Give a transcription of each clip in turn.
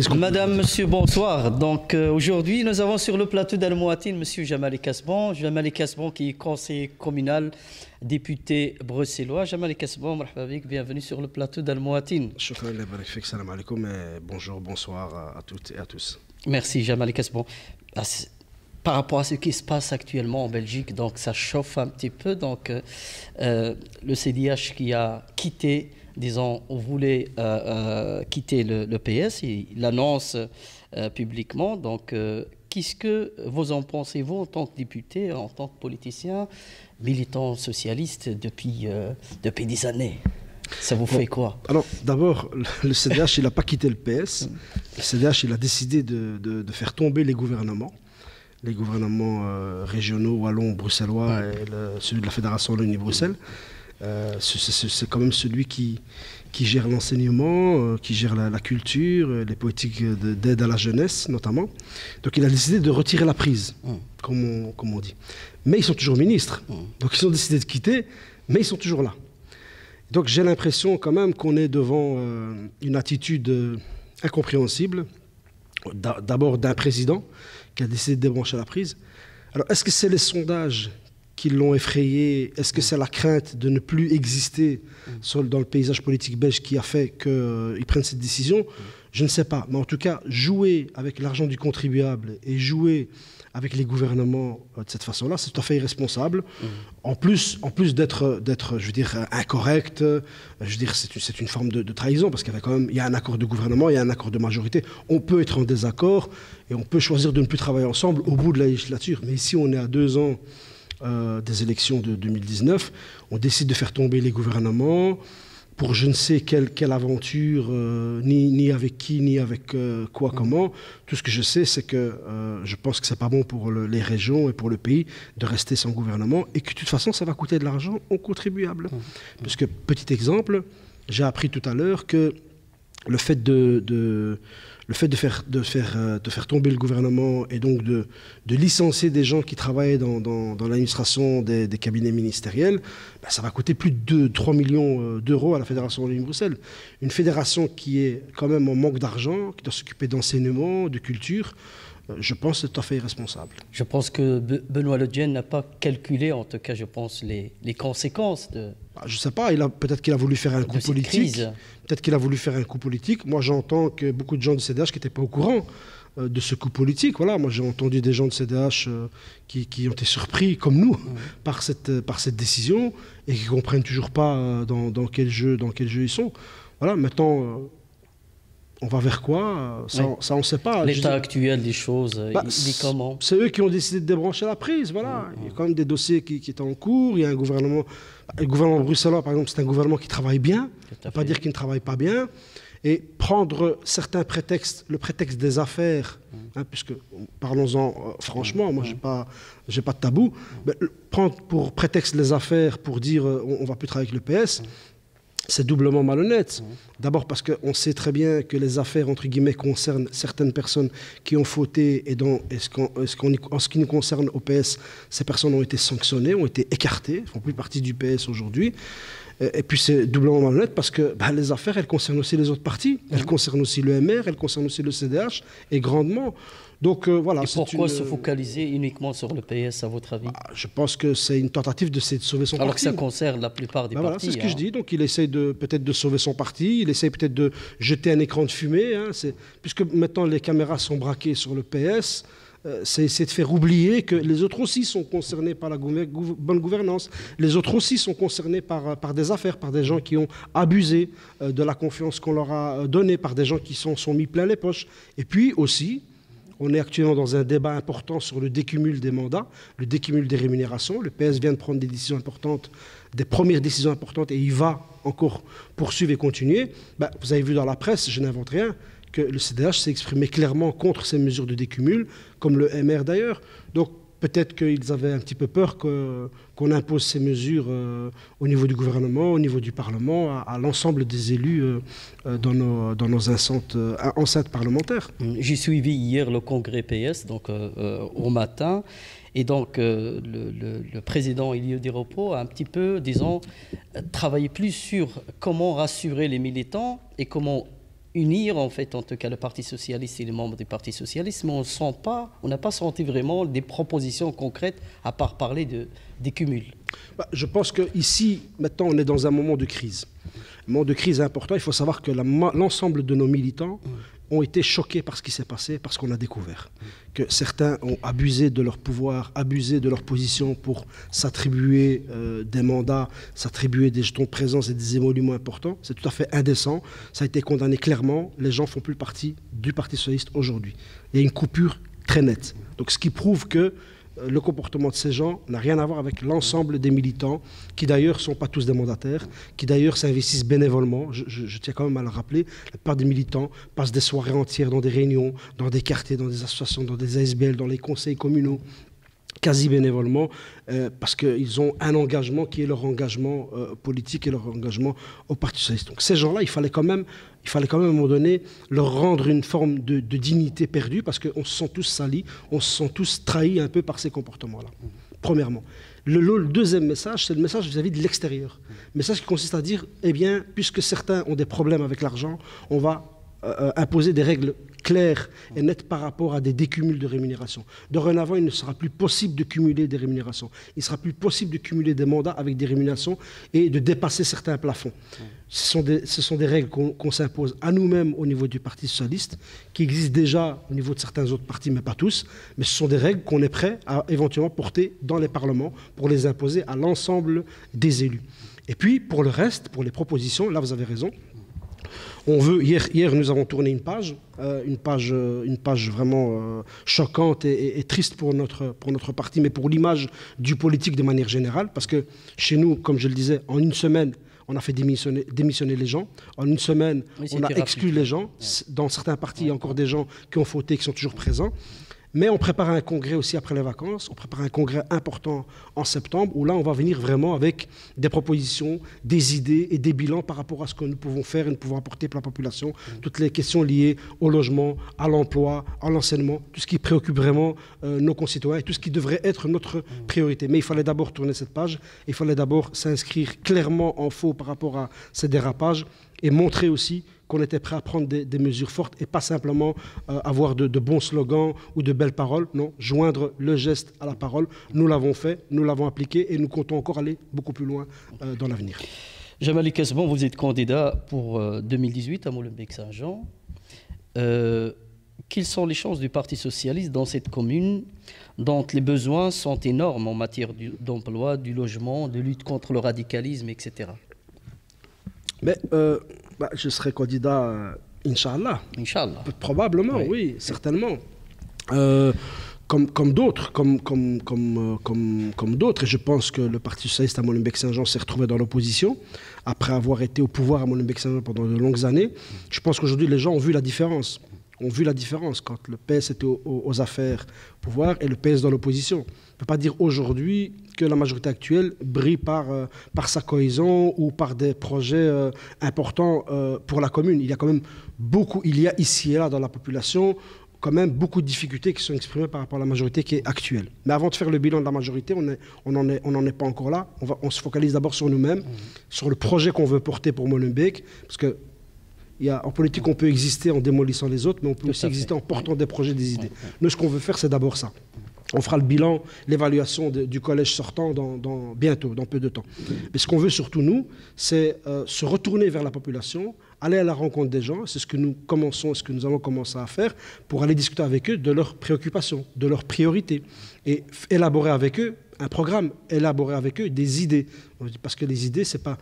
Madame, monsieur, bonsoir. Donc aujourd'hui, nous avons sur le plateau d'Al Mouatine monsieur Jamali Kasban. Jamali Kasban qui est conseiller communal, député bruxellois. Jamali Kasban, bienvenue sur le plateau d'Al Mouatine. Salam alaikum et bonjour, bonsoir à toutes et à tous. Merci Jamali Kasban. Par rapport à ce qui se passe actuellement en Belgique, donc ça chauffe un petit peu. Donc le CDH qui a quitté, disons, on voulait quitter le PS, il l'annonce publiquement. Donc, qu'est-ce que vous en pensez, vous, en tant que député, en tant que politicien, militant socialiste depuis des années? Ça vous fait quoi? Alors, d'abord, le CDH, il n'a pas quitté le PS. Le CDH, il a décidé de faire tomber les gouvernements régionaux, wallons, bruxellois et celui de la Fédération Wallonie-Bruxelles. C'est quand même celui qui gère l'enseignement, qui gère la culture, les politiques d'aide à la jeunesse notamment. Donc il a décidé de retirer la prise, comme on dit. Mais ils sont toujours ministres. Donc ils ont décidé de quitter, mais ils sont toujours là. Donc j'ai l'impression quand même qu'on est devant une attitude incompréhensible, d'abord d'un président qui a décidé de débrancher la prise. Alors est-ce que c'est les sondages qui l'ont effrayé? Est-ce que c'est la crainte de ne plus exister dans le paysage politique belge qui a fait qu'ils prennent cette décision? Je ne sais pas. Mais en tout cas, jouer avec l'argent du contribuable et jouer avec les gouvernements de cette façon-là, c'est tout à fait irresponsable. En plus d'être, je veux dire, incorrect, je veux dire, c'est une forme de trahison parce qu'il y a un accord de gouvernement, il y a un accord de majorité. On peut être en désaccord et on peut choisir de ne plus travailler ensemble au bout de la législature. Mais ici, on est à 2 ans des élections de 2019, on décide de faire tomber les gouvernements pour je ne sais quelle aventure, ni avec qui, ni avec quoi, comment. Tout ce que je sais, c'est que je pense que c'est pas bon pour les régions et pour le pays de rester sans gouvernement et que de toute façon, ça va coûter de l'argent aux contribuables. Parce que, petit exemple, j'ai appris tout à l'heure que le fait de faire tomber le gouvernement et donc de licencier des gens qui travaillent dans l'administration des cabinets ministériels, ça va coûter plus de 3 millions d'euros à la Fédération Wallonie-Bruxelles. Une fédération qui est quand même en manque d'argent, qui doit s'occuper d'enseignement, de culture, je pense que c'est tout à fait irresponsable. Je pense que Benoît Le Dienne n'a pas calculé, en tout cas, je pense, les conséquences de... Je ne sais pas, peut-être qu'il a voulu faire un coup politique. Peut-être qu'il a voulu faire un coup politique. Moi, j'entends que beaucoup de gens du CDH qui n'étaient pas au courant de ce coup politique. Voilà, moi, j'ai entendu des gens du CDH qui ont été surpris, comme nous, par cette décision et qui ne comprennent toujours pas dans quel jeu ils sont. Voilà, maintenant... on va vers quoi? Ça, on ne sait pas. L'état actuel des choses, il est comment? C'est eux qui ont décidé de débrancher la prise, voilà. Il y a quand même des dossiers qui étaient en cours, il y a un gouvernement... Le gouvernement bruxellois, par exemple, c'est un gouvernement qui travaille bien, on ne peut pas dire qu'il ne travaille pas bien, et prendre certains prétextes, le prétexte des affaires, puisque, parlons-en franchement, moi, j'ai pas de tabou, mais prendre pour prétexte les affaires pour dire on ne va plus travailler avec le PS, c'est doublement malhonnête. D'abord parce qu'on sait très bien que les affaires, entre guillemets, concernent certaines personnes qui ont fauté et en ce qui nous concerne au PS, ces personnes ont été sanctionnées, ont été écartées, ne font plus partie du PS aujourd'hui. Et puis c'est doublement malhonnête parce que les affaires, elles concernent aussi les autres partis. Elles concernent aussi le MR, elles concernent aussi le CDH, et grandement. Donc voilà. Et pourquoi se focaliser uniquement sur le PS, à votre avis? Je pense que c'est une tentative de sauver son parti. Alors que ça concerne la plupart des partis. Voilà, c'est ce que je dis. Donc il essaye peut-être de sauver son parti, il essaye peut-être de jeter un écran de fumée. Puisque maintenant les caméras sont braquées sur le PS, c'est essayer de faire oublier que les autres aussi sont concernés par la bonne gouvernance. Les autres aussi sont concernés par des affaires, par des gens qui ont abusé de la confiance qu'on leur a donnée, par des gens qui sont mis plein les poches. Et puis aussi... on est actuellement dans un débat important sur le décumul des mandats, le décumul des rémunérations. Le PS vient de prendre des décisions importantes, des premières décisions importantes, et il va encore poursuivre et continuer. Vous avez vu dans la presse, je n'invente rien, que le CDH s'est exprimé clairement contre ces mesures de décumul, comme le MR d'ailleurs. Donc peut-être qu'ils avaient un petit peu peur qu'on impose ces mesures au niveau du gouvernement, au niveau du Parlement, à l'ensemble des élus dans nos enceintes parlementaires. J'ai suivi hier le congrès PS, donc au matin, et donc le président Elio Di Rupo a un petit peu, disons, travaillé plus sur comment rassurer les militants et comment unir en fait, en tout cas le Parti socialiste et les membres du Parti socialiste, mais on n'a pas senti vraiment des propositions concrètes à part parler des cumuls. Je pense qu'ici, maintenant, on est dans un moment de crise. Un moment de crise important. Il faut savoir que l'ensemble de nos militants ont été choqués par ce qui s'est passé, parce qu'on a découvert que certains ont abusé de leur pouvoir, abusé de leur position pour s'attribuer des mandats, s'attribuer des jetons de présence et des émoluments importants. C'est tout à fait indécent. Ça a été condamné clairement. Les gens ne font plus partie du Parti socialiste aujourd'hui. Il y a une coupure très nette. Donc, ce qui prouve que le comportement de ces gens n'a rien à voir avec l'ensemble des militants, qui d'ailleurs ne sont pas tous des mandataires, qui d'ailleurs s'investissent bénévolement. Je tiens quand même à le rappeler, la plupart des militants passent des soirées entières dans des réunions, dans des quartiers, dans des associations, dans des ASBL, dans les conseils communaux, quasi bénévolement, parce qu'ils ont un engagement qui est leur engagement politique et leur engagement au Parti socialiste. Donc ces gens-là, il fallait quand même à un moment donné leur rendre une forme de dignité perdue, parce qu'on se sent tous salis, on se sent tous trahis un peu par ces comportements-là, premièrement. Le deuxième message, c'est le message vis-à-vis de l'extérieur. Le message qui consiste à dire, eh bien, puisque certains ont des problèmes avec l'argent, on va imposer des règles claires et nettes par rapport à des décumuls de rémunération. Dorénavant, il ne sera plus possible de cumuler des rémunérations. Il ne sera plus possible de cumuler des mandats avec des rémunérations et de dépasser certains plafonds. Ce sont des règles qu'on s'impose à nous-mêmes au niveau du Parti socialiste, qui existent déjà au niveau de certains autres partis, mais pas tous. Mais ce sont des règles qu'on est prêt à éventuellement porter dans les parlements pour les imposer à l'ensemble des élus. Et puis, pour le reste, pour les propositions, là vous avez raison, on veut, hier, nous avons tourné une page vraiment choquante et triste pour notre parti, mais pour l'image du politique de manière générale, parce que chez nous, comme je le disais, en une semaine, on a fait démissionner les gens. En une semaine, on a exclu les gens. Dans certains partis, il y a encore des gens qui ont fauté, qui sont toujours présents. Mais on prépare un congrès aussi après les vacances, on prépare un congrès important en septembre, où là on va venir vraiment avec des propositions, des idées et des bilans par rapport à ce que nous pouvons faire et nous pouvons apporter pour la population. Toutes les questions liées au logement, à l'emploi, à l'enseignement, tout ce qui préoccupe vraiment nos concitoyens et tout ce qui devrait être notre priorité. Mais il fallait d'abord tourner cette page, il fallait d'abord s'inscrire clairement en faux par rapport à ces dérapages et montrer aussi qu'on était prêt à prendre des mesures fortes et pas simplement avoir de bons slogans ou de belles paroles. Non, joindre le geste à la parole. Nous l'avons fait, nous l'avons appliqué et nous comptons encore aller beaucoup plus loin dans l'avenir. Jamali Kesbon, vous êtes candidat pour 2018 à Molenbeek-Saint-Jean. Quelles sont les chances du Parti socialiste dans cette commune dont les besoins sont énormes en matière d'emploi, du logement, de lutte contre le radicalisme, etc. Mais, je serai candidat, Inch'Allah. Inch'Allah. Probablement, oui, certainement. Comme d'autres, comme d'autres. Et je pense que le Parti socialiste à Molenbeek-Saint-Jean s'est retrouvé dans l'opposition, après avoir été au pouvoir à Molenbeek-Saint-Jean pendant de longues années. Je pense qu'aujourd'hui, les gens ont vu la différence. Quand le PS était aux affaires pouvoir et le PS dans l'opposition. On ne peut pas dire aujourd'hui que la majorité actuelle brille par sa cohésion ou par des projets importants pour la commune. Il y a ici et là dans la population quand même beaucoup de difficultés qui sont exprimées par rapport à la majorité qui est actuelle. Mais avant de faire le bilan de la majorité, on n'en est pas encore là. On se focalise d'abord sur nous-mêmes, sur le projet qu'on veut porter pour Molenbeek, parce que en politique, on peut exister en démolissant les autres, mais on peut aussi exister en portant des projets, des idées. Nous, ce qu'on veut faire, c'est d'abord ça. On fera le bilan, l'évaluation du collège sortant bientôt, dans peu de temps. Mais ce qu'on veut surtout, nous, c'est se retourner vers la population, aller à la rencontre des gens. C'est ce que nous allons commencer à faire pour aller discuter avec eux de leurs préoccupations, de leurs priorités et élaborer avec eux un programme, élaborer avec eux des idées. Parce que les idées, c'est pas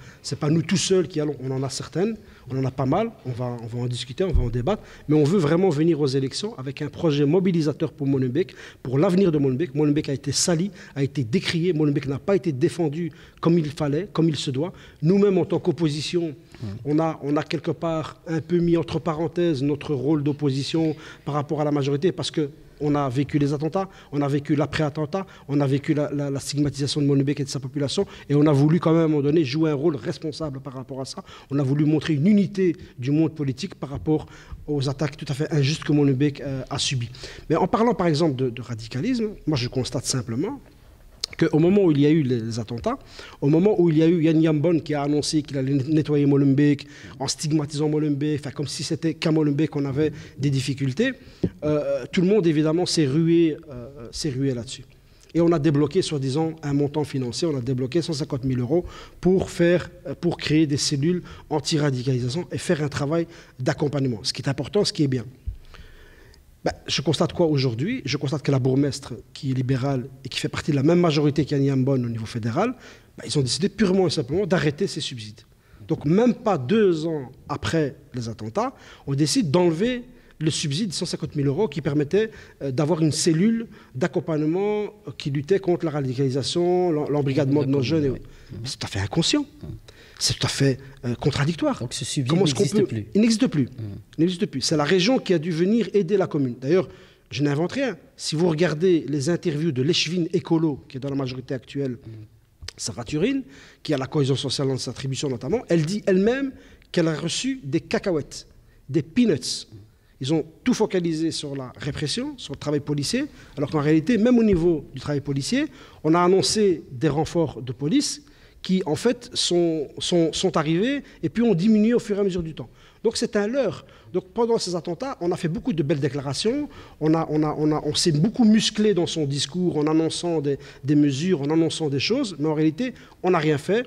nous tout seuls qui allons. On en a certaines, on en a pas mal, on va en discuter, on va en débattre, mais on veut vraiment venir aux élections avec un projet mobilisateur pour Molenbeek, pour l'avenir de Molenbeek. Molenbeek a été sali, a été décrié, Molenbeek n'a pas été défendu comme il fallait, comme il se doit. Nous-mêmes, en tant qu'opposition, on a quelque part un peu mis entre parenthèses notre rôle d'opposition par rapport à la majorité, parce que on a vécu les attentats, on a vécu l'après-attentat, on a vécu la stigmatisation de Molenbeek et de sa population, et on a voulu quand même à un moment donné jouer un rôle responsable par rapport à ça. On a voulu montrer une unité du monde politique par rapport aux attaques tout à fait injustes que Molenbeek a subies. Mais en parlant par exemple de radicalisme, moi je constate simplement qu'au moment où il y a eu les attentats, au moment où il y a eu Yann Yambon qui a annoncé qu'il allait nettoyer Molenbeek en stigmatisant Molenbeek, comme si c'était qu'à Molenbeek qu'on avait des difficultés, tout le monde évidemment s'est rué là-dessus. Et on a débloqué, soi-disant, un montant financier, on a débloqué 150 000 € pour créer des cellules anti-radicalisation et faire un travail d'accompagnement. Ce qui est important, ce qui est bien. Je constate quoi aujourd'hui? Je constate que la bourgmestre, qui est libérale et qui fait partie de la même majorité qu'Yann Yambon au niveau fédéral, ils ont décidé purement et simplement d'arrêter ces subsides. Donc même pas 2 ans après les attentats, on décide d'enlever le subside de 150 000 € qui permettait d'avoir une cellule d'accompagnement qui luttait contre la radicalisation, l'embrigadement de nos jeunes. C'est tout à fait inconscient. C'est tout à fait contradictoire. Donc ce subside n'existe plus. Il n'existe plus. Il n'existe plus. C'est la région qui a dû venir aider la commune. D'ailleurs, je n'invente rien. Si vous regardez les interviews de l'Echevine Écolo, qui est dans la majorité actuelle, Sarah Turin, qui a la cohésion sociale dans ses attributions notamment, elle dit elle-même qu'elle a reçu des cacahuètes, des peanuts. Ils ont tout focalisé sur la répression, sur le travail policier, alors qu'en réalité, même au niveau du travail policier, on a annoncé des renforts de police qui, en fait, sont arrivés et puis ont diminué au fur et à mesure du temps. Donc c'est un leurre. Donc pendant ces attentats, on a fait beaucoup de belles déclarations, on s'est beaucoup musclé dans son discours en annonçant des mesures, en annonçant des choses, mais en réalité, on n'a rien fait.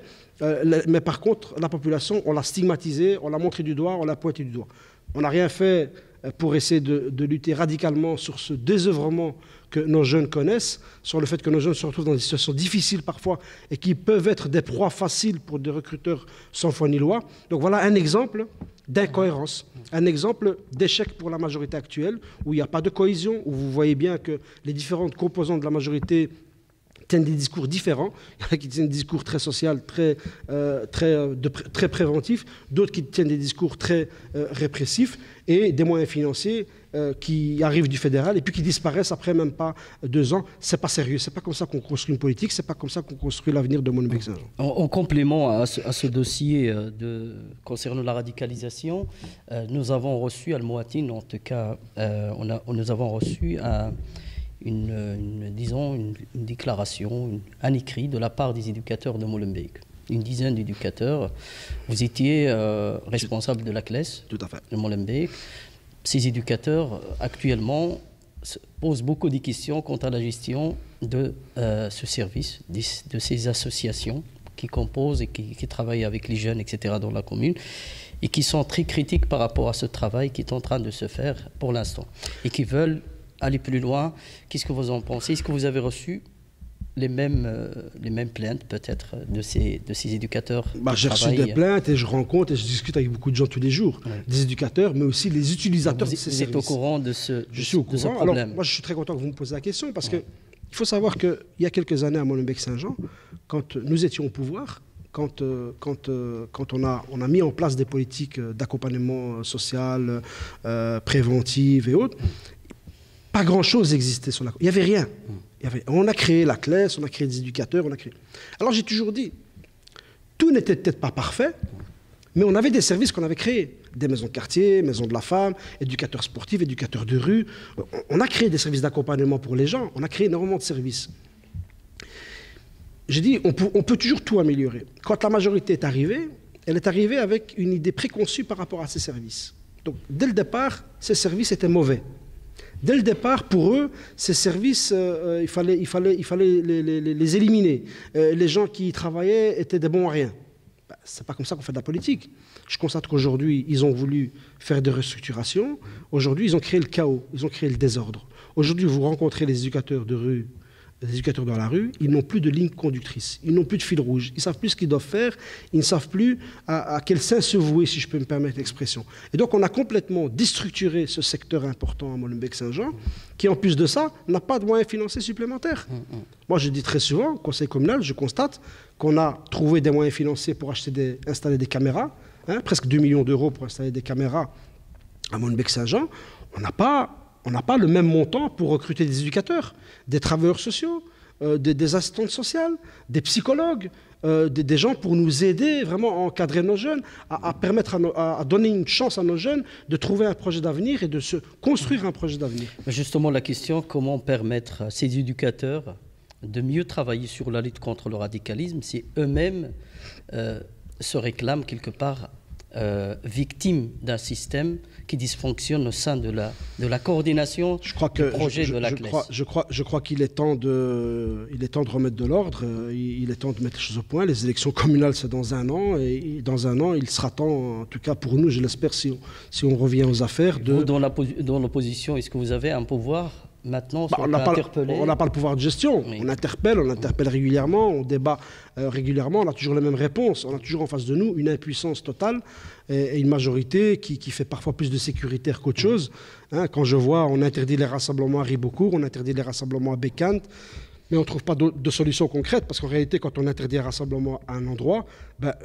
Mais par contre, la population, on l'a stigmatisée, on l'a montré du doigt, on l'a pointé du doigt. On n'a rien fait pour essayer de lutter radicalement sur ce désœuvrement que nos jeunes connaissent, sur le fait que nos jeunes se retrouvent dans des situations difficiles parfois et qui peuvent être des proies faciles pour des recruteurs sans foi ni loi. Donc voilà un exemple d'incohérence, un exemple d'échec pour la majorité actuelle, où il n'y a pas de cohésion, où vous voyez bien que les différentes composantes de la majorité tiennent des discours différents. Il y en a qui tiennent des discours très sociaux, très préventifs, d'autres qui tiennent des discours très répressifs, et des moyens financiers qui arrivent du fédéral et puis qui disparaissent après même pas 2 ans. C'est pas sérieux. C'est pas comme ça qu'on construit une politique. C'est pas comme ça qu'on construit l'avenir de Molenbeek-Saint-Jean. En complément à ce dossier concernant la radicalisation, nous avons reçu à Almoatine, en tout cas, nous avons reçu une déclaration, un écrit de la part des éducateurs de Molenbeek. Une dizaine d'éducateurs. Vous étiez responsable de la classe de Molenbeek. Ces éducateurs, actuellement, posent beaucoup de questions quant à la gestion de ce service, de ces associations qui composent et qui travaillent avec les jeunes, etc., dans la commune, et qui sont très critiques par rapport à ce travail qui est en train de se faire pour l'instant, et qui veulent aller plus loin. Qu'est-ce que vous en pensez? Est-ce que vous avez reçu les mêmes plaintes peut-être de ces éducateurs? J'ai reçu des plaintes et je rencontre et je discute avec beaucoup de gens tous les jours, des éducateurs, mais aussi les utilisateurs de ces services. Vous êtes au courant de ce Je suis au courant. problème. Alors, moi, je suis très content que vous me posiez la question parce qu'il faut savoir qu'il y a quelques années à Molenbeek-Saint-Jean, quand nous étions au pouvoir, quand on a mis en place des politiques d'accompagnement social, préventive et autres, pas grand-chose existait sur la commune. Il n'y avait rien. On a créé la classe, on a créé des éducateurs, Alors j'ai toujours dit, tout n'était peut-être pas parfait, mais on avait des services qu'on avait créés. Des maisons de quartier, maisons de la femme, éducateurs sportifs, éducateurs de rue. On a créé des services d'accompagnement pour les gens, on a créé énormément de services. J'ai dit, on peut toujours tout améliorer. Quand la majorité est arrivée, elle est arrivée avec une idée préconçue par rapport à ces services. Donc dès le départ, ces services étaient mauvais. Dès le départ, pour eux, ces services, il fallait les éliminer. Les gens qui y travaillaient étaient des bons à rien. C'est pas comme ça qu'on fait de la politique. Je constate qu'aujourd'hui, ils ont voulu faire des restructurations. Aujourd'hui, ils ont créé le chaos, ils ont créé le désordre. Aujourd'hui, vous rencontrez les éducateurs de rue, les éducateurs dans la rue, ils n'ont plus de ligne conductrice, ils n'ont plus de fil rouge, ils ne savent plus ce qu'ils doivent faire, ils ne savent plus à quel sein se vouer, si je peux me permettre l'expression. Et donc on a complètement déstructuré ce secteur important à Molenbeek-Saint-Jean, qui en plus de ça, n'a pas de moyens financiers supplémentaires. Moi je dis très souvent, au conseil communal, je constate qu'on a trouvé des moyens financiers pour installer des caméras, presque 2 millions d'euros pour installer des caméras à Molenbeek-Saint-Jean. On n'a pas le même montant pour recruter des éducateurs, des travailleurs sociaux, des assistantes sociales, des psychologues, des gens pour nous aider vraiment à encadrer nos jeunes, à permettre à donner une chance à nos jeunes de trouver un projet d'avenir et de se construire un projet d'avenir. Justement, la question, comment permettre à ces éducateurs de mieux travailler sur la lutte contre le radicalisme si eux-mêmes se réclament quelque part victimes d'un système qui dysfonctionne au sein de la coordination du projet de la classe. Je crois qu'il est temps de remettre de l'ordre, il est temps de mettre les choses au point. Les élections communales, c'est dans un an, et dans un an, il sera temps, en tout cas pour nous, je l'espère, si on revient aux affaires... Vous, dans l'opposition, est-ce que vous avez un pouvoir maintenant on n'a pas le pouvoir de gestion. Oui. On interpelle régulièrement, on débat régulièrement, on a toujours les mêmes réponses. On a toujours en face de nous une impuissance totale et une majorité qui fait parfois plus de sécuritaire qu'autre chose. Hein, quand je vois, on interdit les rassemblements à Ribeaucourt, on interdit les rassemblements à Bécante, mais on ne trouve pas de solution concrète, parce qu'en réalité, quand on interdit un rassemblement à un endroit,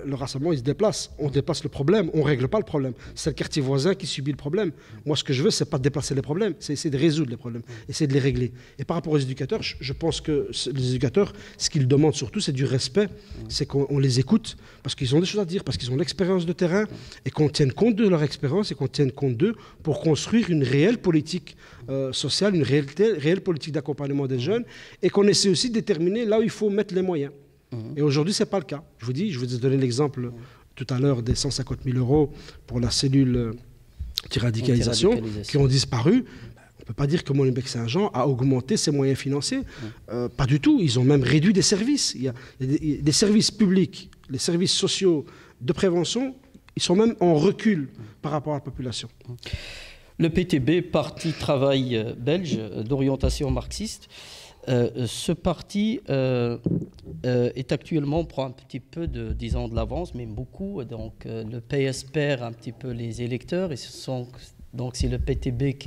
le rassemblement, il se déplace. On déplace le problème, on ne règle pas le problème. C'est le quartier voisin qui subit le problème. Moi, ce que je veux, ce n'est pas de déplacer les problèmes, c'est essayer de résoudre les problèmes, essayer de les régler. Et par rapport aux éducateurs, je pense que les éducateurs, ce qu'ils demandent surtout, c'est du respect, c'est qu'on les écoute, parce qu'ils ont des choses à dire, parce qu'ils ont l'expérience de terrain, et qu'on tienne compte de leur expérience, et qu'on tienne compte d'eux pour construire une réelle politique sociale, une réelle politique d'accompagnement des jeunes, et qu'on essaie aussi de déterminer là où il faut mettre les moyens. Et aujourd'hui, ce n'est pas le cas. Je vous ai donné l'exemple tout à l'heure des 150 000 € pour la cellule anti-radicalisation qui ont disparu. On ne peut pas dire que Molenbeek-Saint-Jean a augmenté ses moyens financiers. Pas du tout. Ils ont même réduit des services. Il y a des services publics, les services sociaux de prévention, ils sont même en recul par rapport à la population. Le PTB, Parti Travail belge d'orientation marxiste, ce parti est actuellement, prend un petit peu de l'avance, mais beaucoup. Donc le PS perd un petit peu les électeurs, et donc c'est le PTB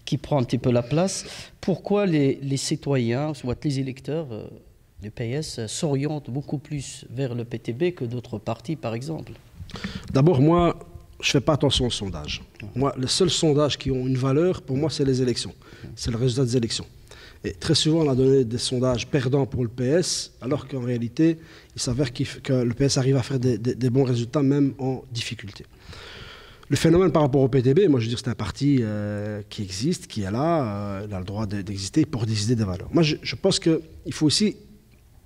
qui prend un petit peu la place. Pourquoi les citoyens, soit les électeurs du PS, s'orientent beaucoup plus vers le PTB que d'autres partis, par exemple? D'abord, moi, je ne fais pas attention aux sondages. Moi, les seuls sondages qui ont une valeur, pour moi, c'est les élections. C'est le résultat des élections. Et très souvent, on a donné des sondages perdants pour le PS, alors qu'en réalité, il s'avère que le PS arrive à faire des bons résultats, même en difficulté. Le phénomène par rapport au PTB, moi je veux dire, c'est un parti qui existe, qui est là, il a le droit d'exister pour décider des valeurs. Moi, je pense qu'il faut aussi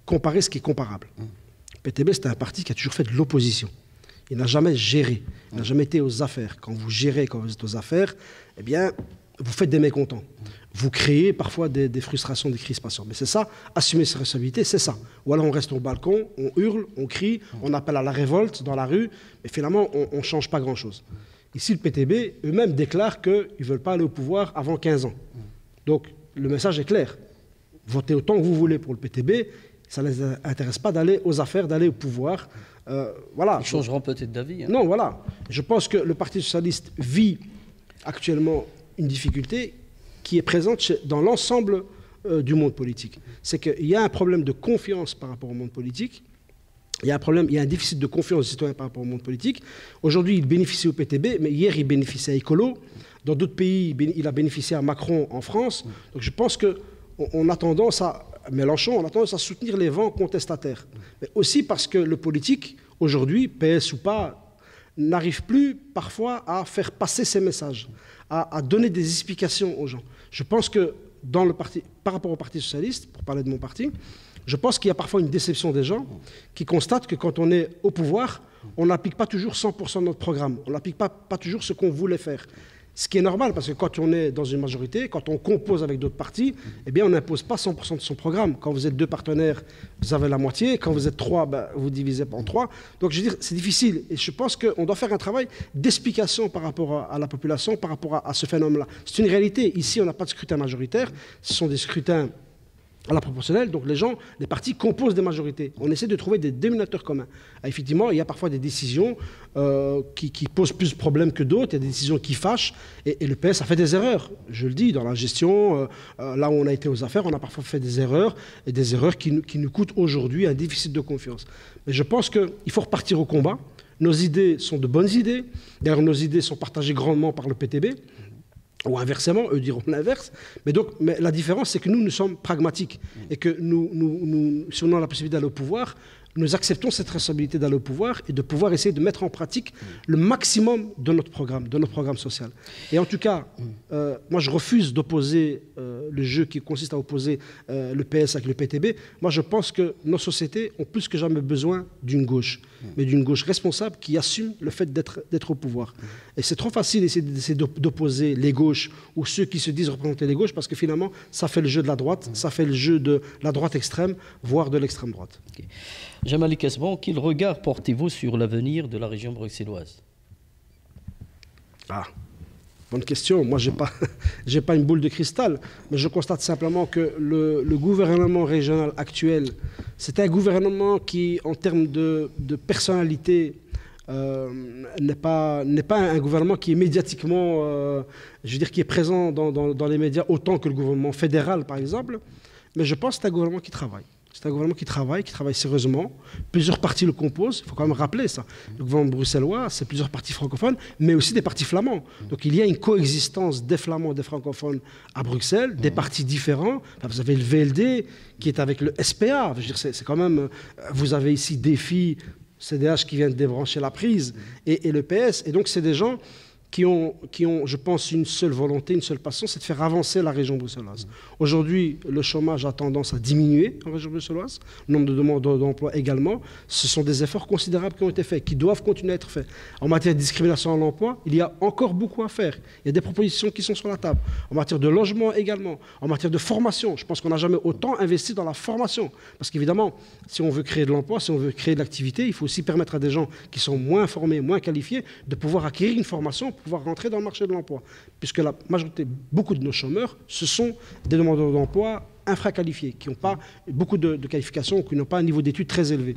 comparer ce qui est comparable. Le PTB, c'est un parti qui a toujours fait de l'opposition. Il n'a jamais géré, il n'a jamais été aux affaires. Quand vous gérez, quand vous êtes aux affaires, eh bien, vous faites des mécontents. Vous créez parfois des frustrations, des crispations. Mais c'est ça, assumer ses responsabilités, c'est ça. Ou alors on reste au balcon, on hurle, on crie, on appelle à la révolte dans la rue, mais finalement, on ne change pas grand-chose. Ici, le PTB, eux-mêmes déclarent qu'ils ne veulent pas aller au pouvoir avant 15 ans. Donc, le message est clair. Votez autant que vous voulez pour le PTB, ça ne les intéresse pas d'aller aux affaires, d'aller au pouvoir. Voilà. Ils changeront peut-être d'avis. Hein. Non, voilà. Je pense que le Parti socialiste vit actuellement une difficulté qui est présente dans l'ensemble du monde politique. C'est qu'il y a un problème de confiance par rapport au monde politique. Il y a un déficit de confiance des citoyens par rapport au monde politique. Aujourd'hui, il bénéficie au PTB, mais hier, il bénéficiait à Écolo. Dans d'autres pays, il a bénéficié à Macron en France. Donc je pense qu'on a tendance à, Mélenchon, on a tendance à soutenir les vents contestataires. Mais aussi parce que le politique, aujourd'hui, PS ou pas, n'arrive plus parfois à faire passer ses messages, à donner des explications aux gens. Je pense que dans le parti, par rapport au Parti socialiste, pour parler de mon parti, je pense qu'il y a parfois une déception des gens qui constatent que quand on est au pouvoir, on n'applique pas toujours 100% de notre programme. On n'applique pas toujours ce qu'on voulait faire. Ce qui est normal, parce que quand on est dans une majorité, quand on compose avec d'autres partis, eh bien, on n'impose pas 100% de son programme. Quand vous êtes 2 partenaires, vous avez la moitié. Quand vous êtes 3, vous divisez en 3. Donc, je veux dire, c'est difficile. Et je pense qu'on doit faire un travail d'explication par rapport à la population, par rapport à ce phénomène-là. C'est une réalité. Ici, on n'a pas de scrutin majoritaire. Ce sont des scrutins à la proportionnelle, donc les partis composent des majorités. On essaie de trouver des dénominateurs communs. Et effectivement, il y a parfois des décisions qui posent plus de problèmes que d'autres, il y a des décisions qui fâchent, et le PS a fait des erreurs. Je le dis, dans la gestion, là où on a été aux affaires, on a parfois fait des erreurs, et des erreurs qui nous coûtent aujourd'hui un déficit de confiance. Mais je pense qu'il faut repartir au combat. Nos idées sont de bonnes idées. D'ailleurs, nos idées sont partagées grandement par le PTB. Ou inversement, eux diront l'inverse. Mais la différence, c'est que nous sommes pragmatiques. Et que si on a la possibilité d'aller au pouvoir, nous acceptons cette responsabilité d'aller au pouvoir et de pouvoir essayer de mettre en pratique le maximum de notre programme social. Et en tout cas, moi je refuse d'opposer le jeu qui consiste à opposer le PS avec le PTB. Moi je pense que nos sociétés ont plus que jamais besoin d'une gauche, mais d'une gauche responsable qui assume le fait d'être au pouvoir. Et c'est trop facile d'essayer d'opposer les gauches ou ceux qui se disent représenter les gauches, parce que finalement ça fait le jeu de la droite, ça fait le jeu de la droite extrême, voire de l'extrême droite. Okay. Jamali Kasbon, quel regard portez-vous sur l'avenir de la région bruxelloise? Bonne question. Moi, j'ai pas une boule de cristal, mais je constate simplement que le gouvernement régional actuel, c'est un gouvernement qui, en termes de personnalité, n'est pas un gouvernement qui est médiatiquement, je veux dire, qui est présent dans les médias autant que le gouvernement fédéral, par exemple. Mais je pense que c'est un gouvernement qui travaille. C'est un gouvernement qui travaille sérieusement. Plusieurs partis le composent, il faut quand même rappeler ça. Le gouvernement bruxellois, c'est plusieurs partis francophones, mais aussi des partis flamands. Donc il y a une coexistence des flamands et des francophones à Bruxelles, des partis différents. Enfin, vous avez le VLD qui est avec le SPA. Je veux dire, c'est quand même... Vous avez ici Défi, CDH qui vient de débrancher la prise, et le PS. Et donc c'est des gens qui ont, je pense, une seule volonté, une seule passion, c'est de faire avancer la région bruxelloise. Aujourd'hui, le chômage a tendance à diminuer en région bruxelloise, le nombre de demandes d'emploi également. Ce sont des efforts considérables qui ont été faits, qui doivent continuer à être faits. En matière de discrimination à l'emploi, il y a encore beaucoup à faire. Il y a des propositions qui sont sur la table. En matière de logement également, en matière de formation, je pense qu'on n'a jamais autant investi dans la formation. Parce qu'évidemment, si on veut créer de l'emploi, si on veut créer de l'activité, il faut aussi permettre à des gens qui sont moins formés, moins qualifiés, de pouvoir acquérir une formation, pouvoir rentrer dans le marché de l'emploi. Puisque la majorité, beaucoup de nos chômeurs, ce sont des demandeurs d'emploi infraqualifiés, qui n'ont pas beaucoup de qualifications, qui n'ont pas un niveau d'études très élevé.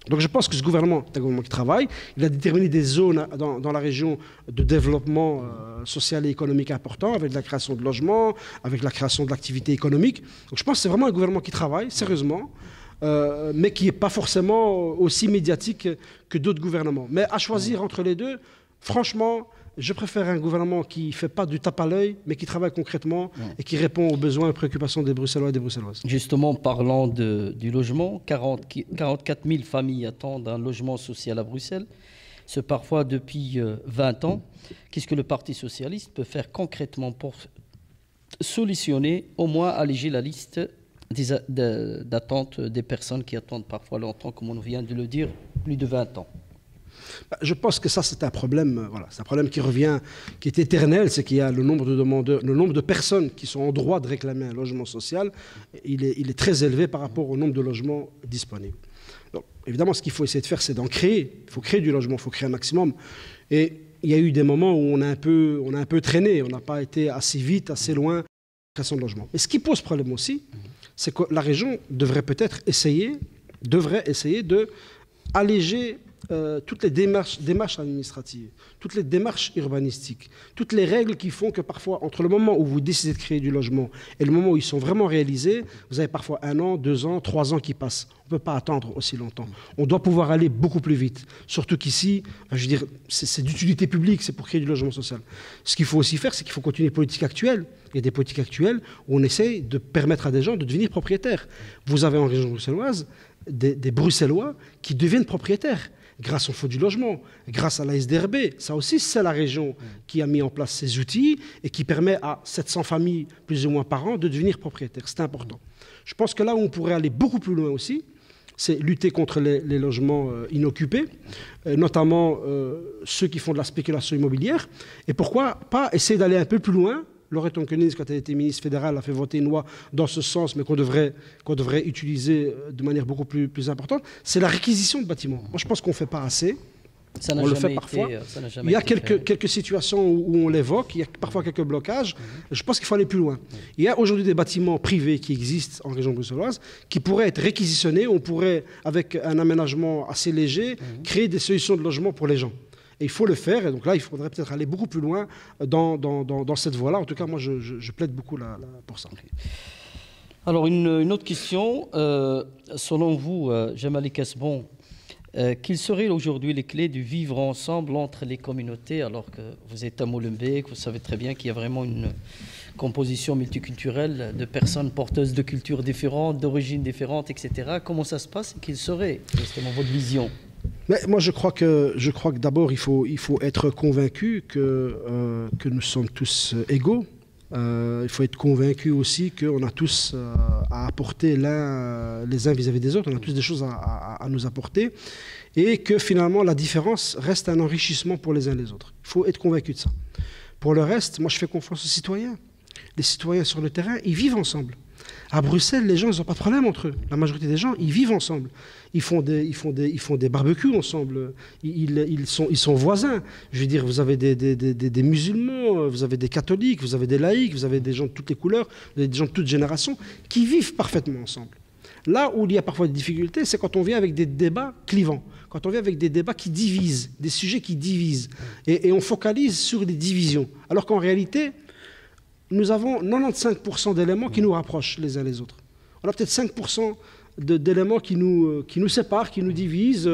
Donc je pense que ce gouvernement est un gouvernement qui travaille. Il a déterminé des zones dans la région de développement social et économique important, avec la création de logements, avec la création de l'activité économique. Donc je pense que c'est vraiment un gouvernement qui travaille sérieusement, mais qui n'est pas forcément aussi médiatique que d'autres gouvernements. Mais à choisir entre les deux, franchement, je préfère un gouvernement qui ne fait pas du tape à l'œil, mais qui travaille concrètement et qui répond aux besoins et aux préoccupations des Bruxellois et des Bruxelloises. Justement, parlant du logement, 44 000 familles attendent un logement social à Bruxelles, ce parfois depuis 20 ans. Qu'est-ce que le Parti socialiste peut faire concrètement pour solutionner, au moins alléger la liste d'attente des personnes qui attendent parfois longtemps, comme on vient de le dire, plus de 20 ans? Je pense que ça, c'est un problème, c'est un problème qui revient, qui est éternel, c'est qu'il y a le nombre de demandeurs, le nombre de personnes qui sont en droit de réclamer un logement social, il est très élevé par rapport au nombre de logements disponibles. Donc, évidemment, ce qu'il faut essayer de faire, c'est d'en créer. Il faut créer du logement, il faut créer un maximum. Et il y a eu des moments où on a un peu traîné, on n'a pas été assez vite, assez loin dans la création de logement. Mais ce qui pose problème aussi, c'est que la région devrait peut-être essayer de alléger toutes les démarches administratives, toutes les démarches urbanistiques, toutes les règles qui font que parfois, entre le moment où vous décidez de créer du logement et le moment où ils sont vraiment réalisés, vous avez parfois 1 an, 2 ans, 3 ans qui passent. On ne peut pas attendre aussi longtemps. On doit pouvoir aller beaucoup plus vite. Surtout qu'ici, je veux dire, c'est d'utilité publique, c'est pour créer du logement social. Ce qu'il faut aussi faire, c'est qu'il faut continuer les politiques actuelles. Il y a des politiques actuelles où on essaye de permettre à des gens de devenir propriétaires. Vous avez en région bruxelloise des Bruxellois qui deviennent propriétaires grâce au Fonds du logement, grâce à la SDRB. Ça aussi, c'est la région qui a mis en place ces outils et qui permet à 700 familles, plus ou moins par an, de devenir propriétaires. C'est important. Je pense que là où on pourrait aller beaucoup plus loin aussi, c'est lutter contre les logements inoccupés, notamment ceux qui font de la spéculation immobilière. Et pourquoi pas essayer d'aller un peu plus loin. Loreton Koenig, quand elle était ministre fédérale, a fait voter une loi dans ce sens, mais qu'on devrait utiliser de manière beaucoup plus importante. C'est la réquisition de bâtiments. Moi, je pense qu'on ne fait pas assez. On le fait parfois. Il y a quelques situations où on l'évoque, il y a parfois quelques blocages. Je pense qu'il faut aller plus loin. Il y a aujourd'hui des bâtiments privés qui existent en région bruxelloise qui pourraient être réquisitionnés. On pourrait, avec un aménagement assez léger, créer des solutions de logement pour les gens. Et il faut le faire, et donc là, il faudrait peut-être aller beaucoup plus loin dans cette voie-là. En tout cas, moi, je plaide beaucoup pour ça. Alors, une autre question. Selon vous, Jamali Kasbon, quelles seraient aujourd'hui les clés du vivre ensemble entre les communautés, alors que vous êtes à Molenbeek, vous savez très bien qu'il y a vraiment une composition multiculturelle de personnes porteuses de cultures différentes, d'origines différentes, etc. Comment ça se passe et quelle serait justement votre vision? Mais moi, je crois que d'abord, il faut être convaincu que nous sommes tous égaux. Il faut être convaincu aussi qu'on a tous à apporter les uns vis-à-vis des autres. On a tous des choses à nous apporter. Et que finalement, la différence reste un enrichissement pour les uns les autres. Il faut être convaincu de ça. Pour le reste, moi, je fais confiance aux citoyens. Les citoyens sur le terrain, ils vivent ensemble. À Bruxelles, les gens, ils n'ont pas de problème entre eux. La majorité des gens, ils vivent ensemble. Ils font des barbecues ensemble. Ils sont voisins. Je veux dire, vous avez des musulmans, vous avez des catholiques, vous avez des laïcs, vous avez des gens de toutes les couleurs, vous avez des gens de toutes générations qui vivent parfaitement ensemble. Là où il y a parfois des difficultés, c'est quand on vient avec des débats clivants, quand on vient avec des débats qui divisent, des sujets qui divisent, et on focalise sur les divisions. Alors qu'en réalité, nous avons 95% d'éléments qui nous rapprochent les uns les autres. On a peut-être 5% d'éléments qui nous séparent, qui nous divisent,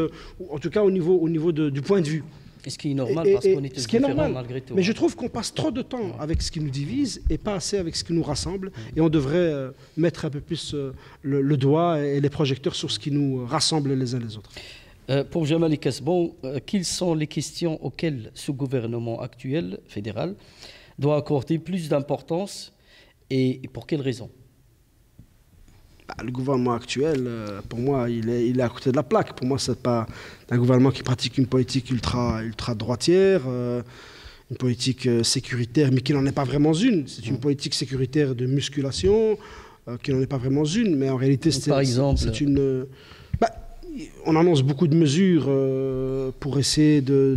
en tout cas au niveau du point de vue. Et ce qui est normal, parce qu'on est tous différents malgré tout. Mais je trouve qu'on passe trop de temps avec ce qui nous divise et pas assez avec ce qui nous rassemble. Et on devrait mettre un peu plus le doigt et les projecteurs sur ce qui nous rassemble les uns les autres. Pour Jamali Kasbon, quelles sont les questions auxquelles ce gouvernement actuel, fédéral, doit accorder plus d'importance et pour quelles raisons? Le gouvernement actuel, pour moi, il est à côté de la plaque. Pour moi, ce n'est pas un gouvernement qui pratique une politique ultra droitière, une politique sécuritaire, mais qui n'en est pas vraiment une. C'est une politique sécuritaire de musculation, qui n'en est pas vraiment une, mais en réalité, c'est une... on annonce beaucoup de mesures pour essayer de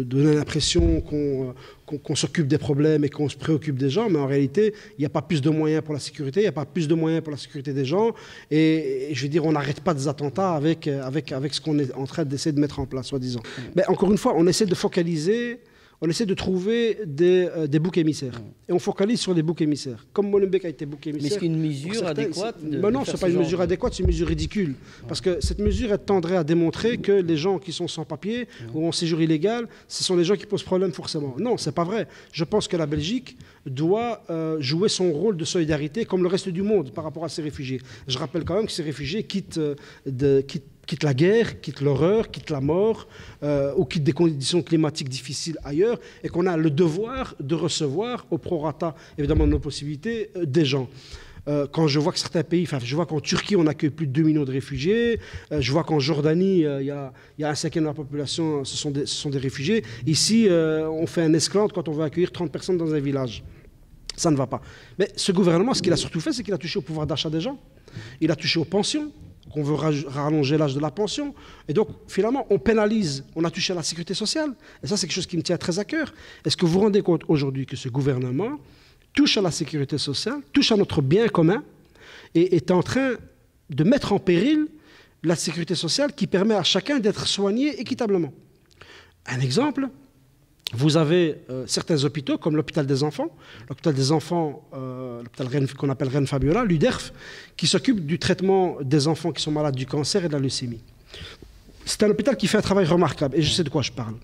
donner l'impression qu'on s'occupe des problèmes et qu'on se préoccupe des gens, mais en réalité, il n'y a pas plus de moyens pour la sécurité, il n'y a pas plus de moyens pour la sécurité des gens, et je veux dire, on n'arrête pas des attentats avec ce qu'on est en train d'essayer de mettre en place, soi-disant. Mais encore une fois, on essaie de focaliser, on essaie de trouver des boucs émissaires. Et on focalise sur les boucs émissaires. Comme Molenbeek a été bouc émissaire. Mais est-ce qu'une mesure adéquate non, ce n'est pas une mesure adéquate, c'est une mesure ridicule. Parce que cette mesure, elle tendrait à démontrer que les gens qui sont sans papier ou en séjour illégal, ce sont les gens qui posent problème forcément. Non, ce n'est pas vrai. Je pense que la Belgique doit jouer son rôle de solidarité comme le reste du monde par rapport à ces réfugiés. Je rappelle quand même que ces réfugiés quittent la guerre, quittent l'horreur, quittent la mort, ou quittent des conditions climatiques difficiles ailleurs, et qu'on a le devoir de recevoir, au prorata, évidemment, de nos possibilités, des gens. Quand je vois que certains pays, je vois qu'en Turquie, on accueille plus de 2 millions de réfugiés, je vois qu'en Jordanie, il y a un cinquième de la population, ce sont des réfugiés. Ici, on fait un esclandre quand on veut accueillir 30 personnes dans un village. Ça ne va pas. Mais ce gouvernement, ce qu'il a surtout fait, c'est qu'il a touché au pouvoir d'achat des gens. Il a touché aux pensions, qu'on veut rallonger l'âge de la pension. Et donc, finalement, on pénalise, on a touché à la sécurité sociale. Et ça, c'est quelque chose qui me tient très à cœur. Est-ce que vous vous rendez compte aujourd'hui que ce gouvernement touche à la sécurité sociale, touche à notre bien commun, et est en train de mettre en péril la sécurité sociale qui permet à chacun d'être soigné équitablement? Un exemple, vous avez certains hôpitaux, comme l'hôpital des enfants, l'hôpital qu'on appelle Reine Fabiola, l'UDERF, qui s'occupe du traitement des enfants qui sont malades du cancer et de la leucémie. C'est un hôpital qui fait un travail remarquable, et je sais de quoi je parle.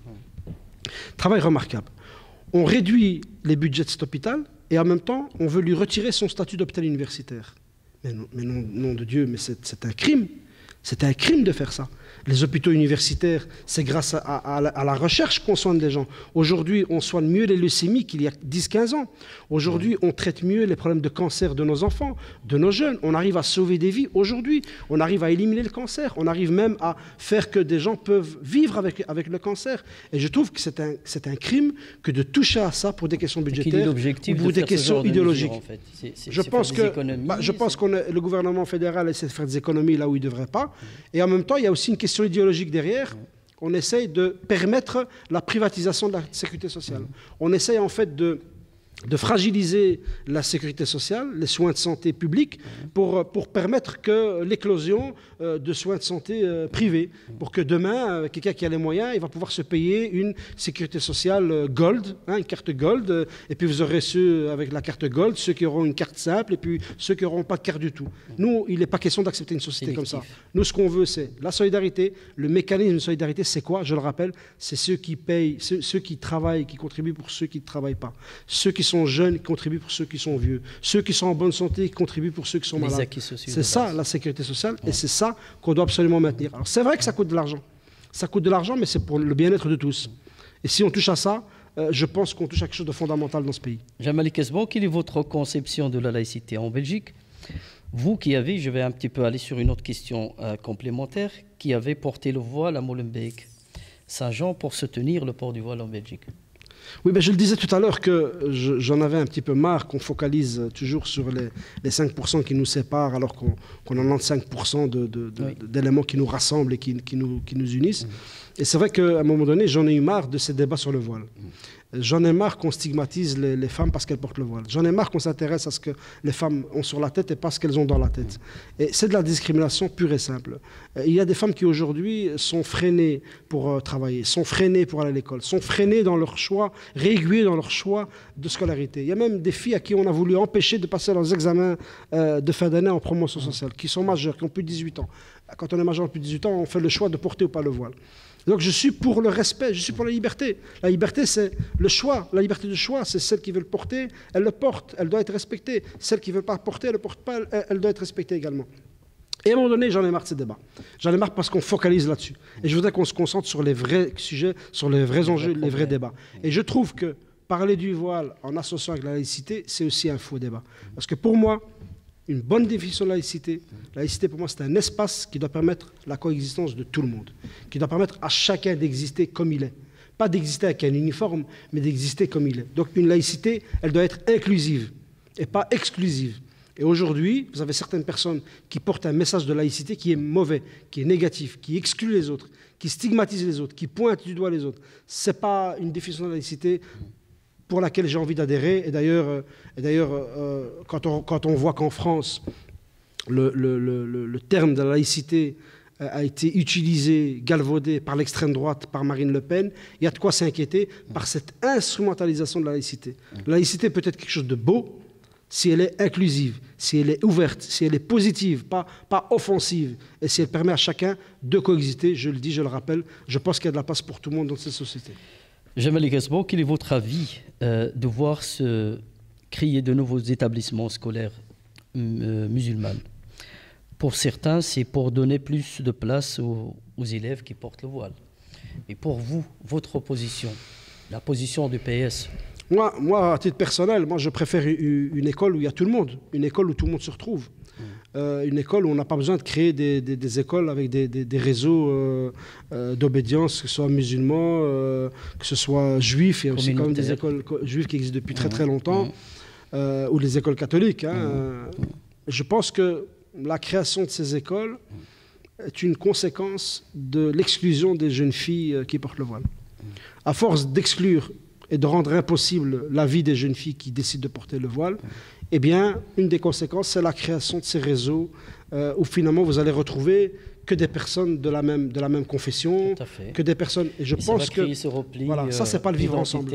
Travail remarquable. On réduit les budgets de cet hôpital, et en même temps, on veut lui retirer son statut d'hôpital universitaire. Mais non, nom de Dieu, mais c'est un crime. C'est un crime de faire ça. Les hôpitaux universitaires, c'est grâce à la recherche qu'on soigne les gens. Aujourd'hui, on soigne mieux les leucémies qu'il y a 10-15 ans. Aujourd'hui, on traite mieux les problèmes de cancer de nos enfants, de nos jeunes. On arrive à sauver des vies aujourd'hui. On arrive à éliminer le cancer. On arrive même à faire que des gens peuvent vivre avec le cancer. Et je trouve que c'est un crime que de toucher à ça pour des questions budgétaires ou pour des questions idéologiques. En fait. Je pense que le gouvernement fédéral essaie de faire des économies là où il ne devrait pas. Et en même temps, il y a aussi une question idéologique derrière. On essaye de permettre la privatisation de la sécurité sociale. On essaye en fait de fragiliser la sécurité sociale, les soins de santé publics, pour permettre que l'éclosion de soins de santé privés, pour que demain, quelqu'un qui a les moyens, il va pouvoir se payer une sécurité sociale gold, une carte gold, et puis vous aurez ceux avec la carte gold, ceux qui auront une carte simple, et puis ceux qui n'auront pas de carte du tout. Nous, il n'est pas question d'accepter une société comme ça. Nous, ce qu'on veut, c'est la solidarité. Le mécanisme de solidarité, c'est quoi? Je le rappelle, c'est ceux qui payent, ceux qui travaillent, qui contribuent pour ceux qui ne travaillent pas. Ceux qui sont jeunes contribuent pour ceux qui sont vieux. Ceux qui sont en bonne santé contribuent pour ceux qui sont malades. C'est ça la sécurité sociale et c'est ça qu'on doit absolument maintenir. Alors c'est vrai que ça coûte de l'argent. Ça coûte de l'argent, mais c'est pour le bien-être de tous. Et si on touche à ça, je pense qu'on touche à quelque chose de fondamental dans ce pays. Jean-Malik Esbon, quelle est votre conception de la laïcité en Belgique? Vous qui avez, je vais un petit peu aller sur une autre question complémentaire, qui avez porté le voile à Molenbeek, Saint-Jean, pour soutenir le port du voile en Belgique. Oui, ben je le disais tout à l'heure que j'en avais un petit peu marre qu'on focalise toujours sur les 5% qui nous séparent alors qu'on en a 5% d'éléments qui nous rassemblent et qui nous unissent. Et c'est vrai qu'à un moment donné, j'en ai eu marre de ces débats sur le voile. J'en ai marre qu'on stigmatise les femmes parce qu'elles portent le voile. J'en ai marre qu'on s'intéresse à ce que les femmes ont sur la tête et pas ce qu'elles ont dans la tête. Et c'est de la discrimination pure et simple. Il y a des femmes qui aujourd'hui sont freinées pour travailler, sont freinées pour aller à l'école, sont freinées dans leur choix, réaiguillées dans leur choix de scolarité. Il y a même des filles à qui on a voulu empêcher de passer leurs examens de fin d'année en promotion sociale, qui sont majeures, qui ont plus de 18 ans. Quand on est majeur de plus de 18 ans, on fait le choix de porter ou pas le voile. Donc je suis pour le respect, je suis pour la liberté. La liberté, c'est le choix. La liberté de choix, c'est celle qui veut le porter, elle le porte, elle doit être respectée. Celle qui ne veut pas porter, elle ne le porte pas, elle doit être respectée également. Et à un moment donné, j'en ai marre de ces débats. J'en ai marre parce qu'on focalise là-dessus. Et je voudrais qu'on se concentre sur les vrais sujets, sur les vrais enjeux, les vrais débats. Et je trouve que parler du voile en associant avec la laïcité, c'est aussi un faux débat. Parce que pour moi, une bonne définition de laïcité. Laïcité, pour moi, c'est un espace qui doit permettre la coexistence de tout le monde, qui doit permettre à chacun d'exister comme il est. Pas d'exister avec un uniforme, mais d'exister comme il est. Donc une laïcité, elle doit être inclusive et pas exclusive. Et aujourd'hui, vous avez certaines personnes qui portent un message de laïcité qui est mauvais, qui est négatif, qui exclut les autres, qui stigmatise les autres, qui pointe du doigt les autres. Ce n'est pas une définition de laïcité pour laquelle j'ai envie d'adhérer. Et d'ailleurs, quand on voit qu'en France, le terme de la laïcité a été utilisé, galvaudé par l'extrême droite, par Marine Le Pen, il y a de quoi s'inquiéter par cette instrumentalisation de la laïcité. La laïcité peut être quelque chose de beau si elle est inclusive, si elle est ouverte, si elle est positive, pas offensive, et si elle permet à chacun de coexister. Je le dis, je le rappelle, je pense qu'il y a de la place pour tout le monde dans cette société. Jean-Malik Esbon, quel est votre avis de voir se créer de nouveaux établissements scolaires musulmans? Pour certains, c'est pour donner plus de place aux élèves qui portent le voile. Et pour vous, votre position, la position du PS? Moi, à titre personnel, je préfère une école où il y a tout le monde, une école où tout le monde se retrouve. Une école où on n'a pas besoin de créer des écoles avec des réseaux d'obédience, que ce soit musulmans, que ce soit juifs. Il y a aussi quand même des écoles juives qui existent depuis très très longtemps, ou les écoles catholiques. Je pense que la création de ces écoles est une conséquence de l'exclusion des jeunes filles qui portent le voile. À force d'exclure et de rendre impossible la vie des jeunes filles qui décident de porter le voile, eh bien, une des conséquences, c'est la création de ces réseaux où finalement vous allez retrouver que des personnes de la même confession, que des personnes. Et je pense que voilà, ça, c'est pas le vivre ensemble.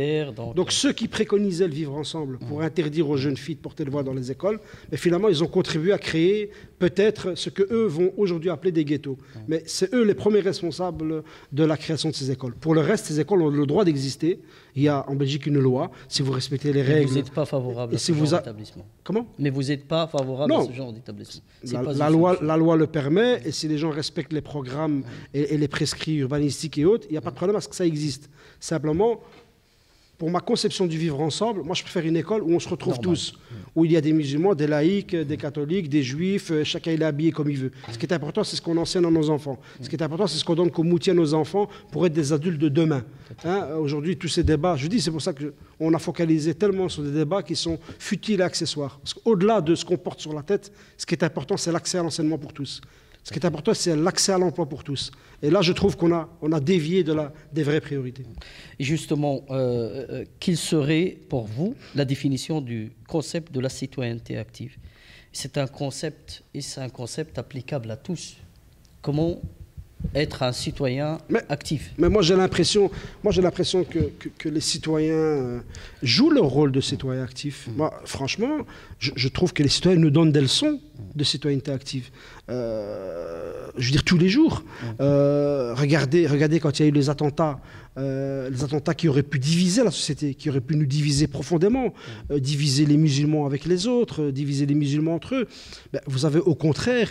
Donc ceux qui préconisaient le vivre ensemble pour interdire aux jeunes filles de porter le voile dans les écoles, mais finalement, ils ont contribué à créer peut-être ce que eux vont aujourd'hui appeler des ghettos. Mais c'est eux les premiers responsables de la création de ces écoles. Pour le reste, ces écoles ont le droit d'exister. Il y a en Belgique une loi. Si vous respectez les règles. Vous n'êtes pas favorable à ce genre d'établissement. Comment? Mais vous n'êtes pas favorable à ce genre d'établissement. La loi le permet, et si les gens respectent les programmes et les prescrits urbanistiques et autres, il n'y a pas de problème à ce que ça existe. Simplement, pour ma conception du vivre ensemble, moi je préfère une école où on se retrouve tous, où il y a des musulmans, des laïcs, des catholiques, des juifs, chacun il est habillé comme il veut. Ce qui est important, c'est ce qu'on enseigne à nos enfants. Ce qui est important, c'est ce qu'on donne comme outil à nos enfants pour être des adultes de demain. Aujourd'hui, tous ces débats, je dis, c'est pour ça qu'on a focalisé tellement sur des débats qui sont futiles et accessoires. Parce qu'au-delà de ce qu'on porte sur la tête, ce qui est important, c'est l'accès à l'enseignement pour tous. Ce qui est important, c'est l'accès à l'emploi pour tous. Et là, je trouve qu'on a dévié des vraies priorités. Et justement, quelle serait pour vous la définition du concept de la citoyenneté active? C'est un concept applicable à tous. Comment être un citoyen actif. Mais moi j'ai l'impression que les citoyens jouent leur rôle de citoyens actifs. Moi, franchement, je trouve que les citoyens nous donnent des leçons de citoyenneté active. Je veux dire tous les jours. Regardez quand il y a eu les attentats qui auraient pu diviser la société, qui auraient pu nous diviser profondément, diviser les musulmans avec les autres, diviser les musulmans entre eux. Ben, vous avez au contraire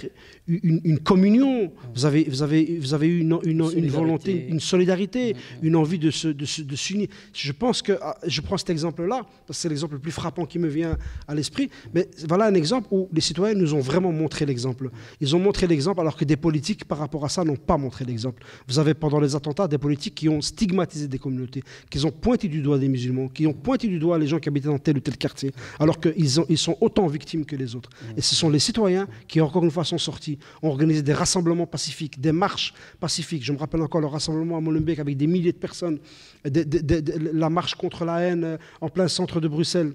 une communion, vous avez eu une volonté, une solidarité, une envie de s'unir. Je pense que, je prends cet exemple-là, parce que c'est l'exemple le plus frappant qui me vient à l'esprit, mais voilà un exemple où les citoyens nous ont vraiment montré l'exemple. Ils ont montré l'exemple alors que des politiques, par rapport à ça, n'ont pas montré l'exemple. Vous avez, pendant les attentats, des politiques qui ont stigmatisé des communautés, qui ont pointé du doigt des musulmans, qui ont pointé du doigt les gens qui habitaient dans tel ou tel quartier, alors qu'ils sont autant victimes que les autres. Et ce sont les citoyens qui, encore une fois, sont sortis, ont organisé des rassemblements pacifiques, des marches pacifiques. Je me rappelle encore le rassemblement à Molenbeek avec des milliers de personnes, la marche contre la haine en plein centre de Bruxelles.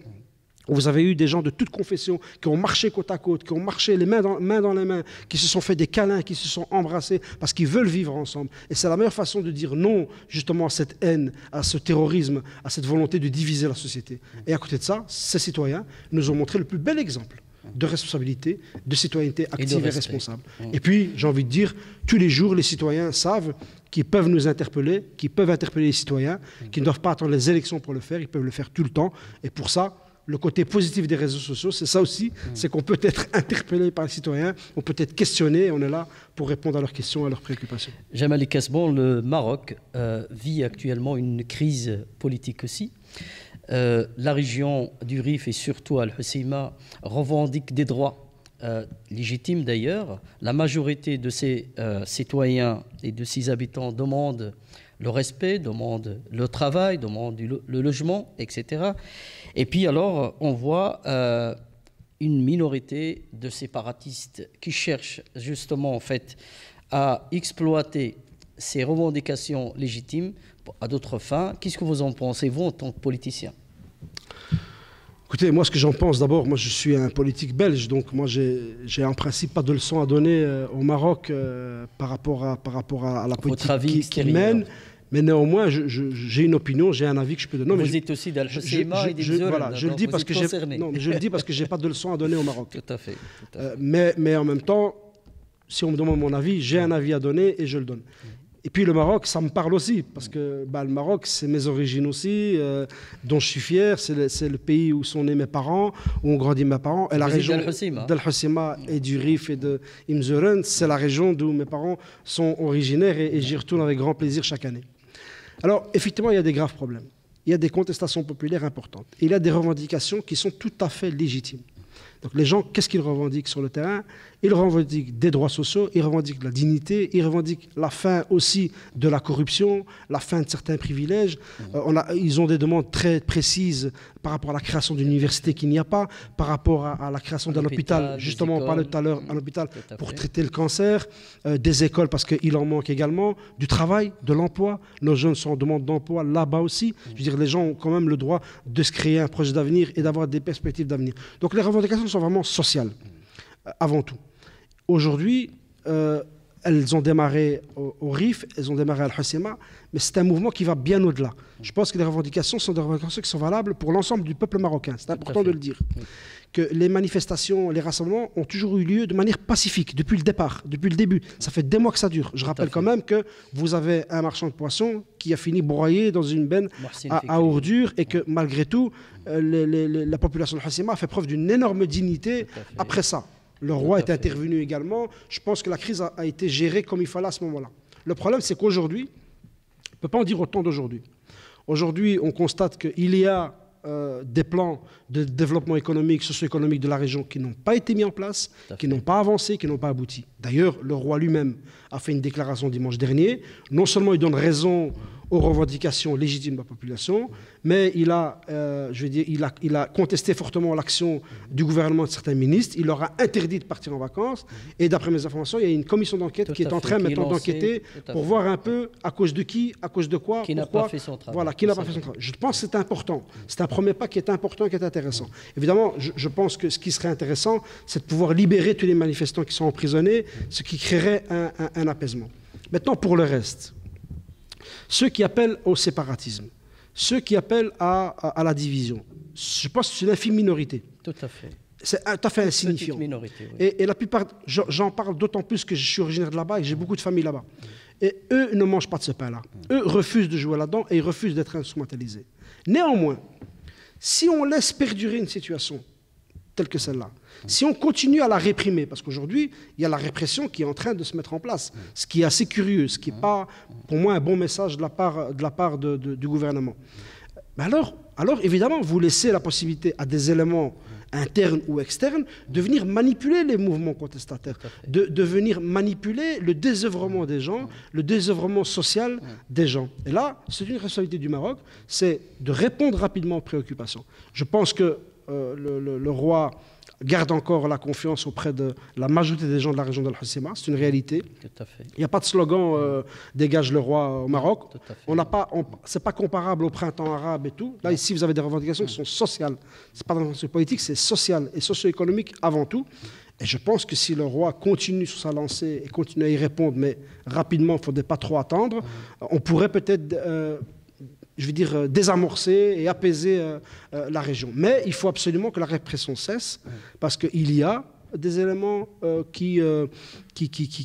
Vous avez eu des gens de toutes confessions qui ont marché côte à côte, qui ont marché les mains dans les mains, qui se sont fait des câlins, qui se sont embrassés parce qu'ils veulent vivre ensemble. Et c'est la meilleure façon de dire non justement à cette haine, à ce terrorisme, à cette volonté de diviser la société. Et à côté de ça, ces citoyens nous ont montré le plus bel exemple de responsabilité, de citoyenneté active et responsable. Et puis, j'ai envie de dire, tous les jours, les citoyens savent qu'ils peuvent nous interpeller, qu'ils peuvent interpeller les citoyens, qu'ils ne doivent pas attendre les élections pour le faire, ils peuvent le faire tout le temps. Et pour ça, le côté positif des réseaux sociaux, c'est ça aussi, c'est qu'on peut être interpellé par les citoyens, on peut être questionné, et on est là pour répondre à leurs questions, à leurs préoccupations. Jamali Kasbon, le Maroc vit actuellement une crise politique aussi. La région du Rif et surtout Al-Hoceima revendique des droits légitimes d'ailleurs. La majorité de ses citoyens et de ses habitants demandent le respect, demandent le travail, demandent le logement, etc. Et puis alors, on voit une minorité de séparatistes qui cherchent justement en fait à exploiter ces revendications légitimes à d'autres fins. Qu'est-ce que vous en pensez, vous, en tant que politicien ? Écoutez, moi, ce que j'en pense, d'abord, moi, je suis un politique belge, donc moi, j'ai en principe pas de leçons à donner au Maroc par rapport à la politique qu'il mène. Mais néanmoins, j'ai une opinion, j'ai un avis que je peux donner. Non, vous êtes aussi d'Al-Hoceima et d'Imzoren. Voilà, je le dis parce que je le dis parce que j'ai pas de leçons à donner au Maroc. Tout à fait. Mais en même temps, si on me demande mon avis, j'ai un avis à donner et je le donne. Et puis le Maroc, ça me parle aussi, parce que le Maroc, c'est mes origines aussi, dont je suis fier. C'est le pays où sont nés mes parents, où ont grandi mes parents. Et la région d'Al-Hoceima et du Rif et de Imzoren, c'est la région d'où mes parents sont originaires et j'y retourne avec grand plaisir chaque année. Alors, effectivement, il y a des graves problèmes. Il y a des contestations populaires importantes. Et il y a des revendications qui sont tout à fait légitimes. Donc les gens, qu'est-ce qu'ils revendiquent sur le terrain? Ils revendiquent des droits sociaux, ils revendiquent la dignité, ils revendiquent la fin aussi de la corruption, la fin de certains privilèges. Ils ont des demandes très précises par rapport à la création d'une université qu'il n'y a pas, par rapport à la création d'un hôpital, justement on parlait tout à l'heure, un hôpital pour traiter le cancer, des écoles parce qu'il en manque également, du travail, de l'emploi. Nos jeunes sont en demande d'emploi là-bas aussi. Je veux dire, les gens ont quand même le droit de se créer un projet d'avenir et d'avoir des perspectives d'avenir. Donc les revendications sont vraiment sociales, avant tout. Aujourd'hui, elles ont démarré au Rif, elles ont démarré à Al-Hoceima, mais c'est un mouvement qui va bien au-delà. Je pense que les revendications sont des revendications qui sont valables pour l'ensemble du peuple marocain. C'est important de le dire. Que les manifestations, les rassemblements ont toujours eu lieu de manière pacifique, depuis le départ, depuis le début. Ça fait des mois que ça dure. Je rappelle quand même que vous avez un marchand de poissons qui a fini broyé dans une benne à ordures et que malgré tout, la population de Al-Hoceima a fait preuve d'une énorme dignité après ça. Le roi est intervenu également. Je pense que la crise a été gérée comme il fallait à ce moment-là. Le problème, c'est qu'aujourd'hui, on ne peut pas en dire autant d'aujourd'hui. Aujourd'hui, on constate qu'il y a des plans de développement économique, socio-économique de la région qui n'ont pas été mis en place, qui n'ont pas avancé, qui n'ont pas abouti. D'ailleurs, le roi lui-même a fait une déclaration dimanche dernier. Non seulement il donne raison aux revendications légitimes de la population, mais il a contesté fortement l'action du gouvernement de certains ministres. Il leur a interdit de partir en vacances. Et d'après mes informations, il y a une commission d'enquête qui est en train maintenant d'enquêter pour voir un peu à cause de qui, à cause de quoi, qui n'a pas fait son travail. Voilà, qui n'a pas fait son travail. Je pense que c'est important. C'est un premier pas qui est important, qui est intéressant. Évidemment, je pense que ce qui serait intéressant, c'est de pouvoir libérer tous les manifestants qui sont emprisonnés, ce qui créerait un apaisement. Maintenant, pour le reste, ceux qui appellent au séparatisme, ceux qui appellent à la division, je pense que c'est une infime minorité. Tout à fait. C'est tout à fait insignifiant. Minorité, oui. Et la plupart, j'en parle d'autant plus que je suis originaire de là-bas et que j'ai beaucoup de familles là-bas. Et eux ne mangent pas de ce pain-là. Eux refusent de jouer là-dedans et ils refusent d'être instrumentalisés. Néanmoins, si on laisse perdurer une situation telle que celle-là, si on continue à la réprimer, parce qu'aujourd'hui, il y a la répression qui est en train de se mettre en place, ce qui est assez curieux, ce qui n'est pas, pour moi, un bon message de la part du gouvernement. Mais alors, évidemment, vous laissez la possibilité à des éléments internes ou externes de venir manipuler les mouvements contestataires, de venir manipuler le désœuvrement des gens, le désœuvrement social des gens. Et là, c'est une responsabilité du Maroc, c'est de répondre rapidement aux préoccupations. Je pense que le roi garde encore la confiance auprès de la majorité des gens de la région de l'Al-Hoceima. C'est une réalité. Tout à fait. Il n'y a pas de slogan dégage le roi au Maroc. Tout à fait. C'est pas comparable au printemps arabe et tout. Là, ici, vous avez des revendications qui sont sociales. Ce n'est pas dans le politique, c'est social et socio-économique avant tout. Et je pense que si le roi continue sur sa lancée et continue à y répondre, mais rapidement, il ne faudrait pas trop attendre, on pourrait peut-être désamorcer et apaiser la région. Mais il faut absolument que la répression cesse, parce qu'il y a des éléments qui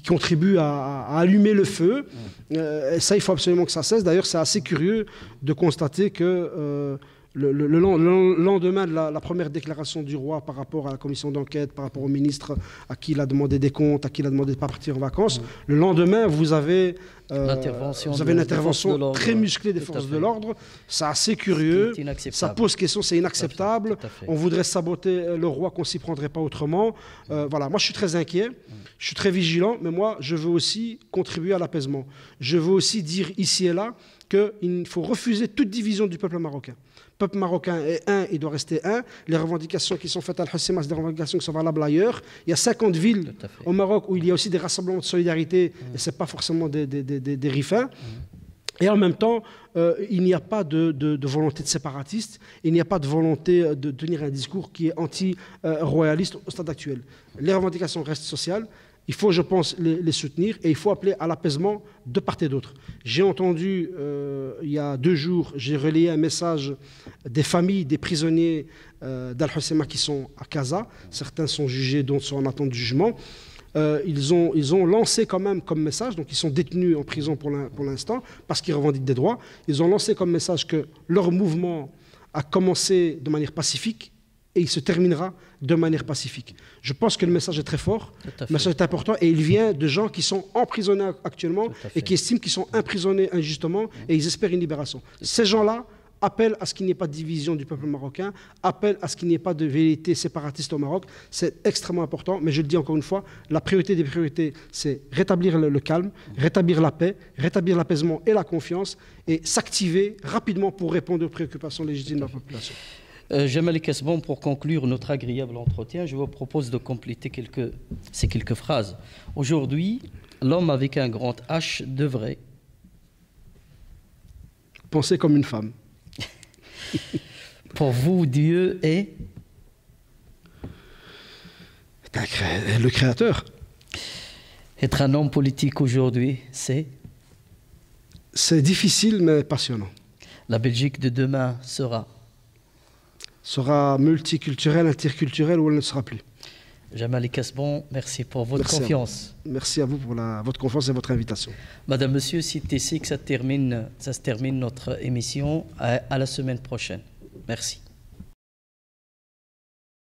contribuent à allumer le feu. Et ça, il faut absolument que ça cesse. D'ailleurs, c'est assez curieux de constater que le lendemain de la première déclaration du roi par rapport à la commission d'enquête, par rapport au ministre à qui il a demandé des comptes, à qui il a demandé de ne pas partir en vacances, le lendemain, vous avez une intervention très musclée des forces de l'ordre. C'est assez curieux. Ça pose question, c'est inacceptable. On voudrait saboter le roi, qu'on ne s'y prendrait pas autrement. Voilà. Moi, je suis très inquiet. Je suis très vigilant. Mais moi, je veux aussi contribuer à l'apaisement. Je veux aussi dire ici et là qu'il faut refuser toute division du peuple marocain. Le peuple marocain est un, il doit rester un. Les revendications qui sont faites à Al-Hoceima, c'est des revendications qui sont valables ailleurs. Il y a 50 villes au Maroc où il y a aussi des rassemblements de solidarité, et ce n'est pas forcément des rifins. Et en même temps, il n'y a pas de volonté de séparatiste, il n'y a pas de volonté de tenir un discours qui est anti-royaliste au stade actuel. Les revendications restent sociales. Il faut, je pense, les soutenir et il faut appeler à l'apaisement de part et d'autre. J'ai entendu, il y a 2 jours, j'ai relayé un message des familles des prisonniers d'Al-Hoceima qui sont à Casa. Certains sont jugés, d'autres sont en attente de jugement. Ils ont lancé quand même comme message, donc ils sont détenus en prison pour l'instant parce qu'ils revendiquent des droits. Ils ont lancé comme message que leur mouvement a commencé de manière pacifique et il se terminera de manière pacifique. Je pense que le message est très fort, le message est important et il vient de gens qui sont emprisonnés actuellement et qui estiment qu'ils sont emprisonnés injustement et ils espèrent une libération. Ces gens-là appellent à ce qu'il n'y ait pas de division du peuple marocain, appellent à ce qu'il n'y ait pas de velléité séparatiste au Maroc. C'est extrêmement important, mais je le dis encore une fois, la priorité des priorités, c'est rétablir le calme, rétablir la paix, rétablir l'apaisement et la confiance et s'activer rapidement pour répondre aux préoccupations légitimes de la population. Jamal Kasbon, pour conclure notre agréable entretien, je vous propose de compléter ces quelques phrases. Aujourd'hui, l'homme avec un grand H devrait penser comme une femme. Pour vous, Dieu est le créateur. Être un homme politique aujourd'hui, c'est difficile mais passionnant. La Belgique de demain sera multiculturelle, interculturelle ou elle ne sera plus. Jamal Kasbon, merci pour votre confiance. Merci à vous pour votre confiance et votre invitation. Madame, Monsieur, c'est ici que ça se termine notre émission. À la semaine prochaine. Merci.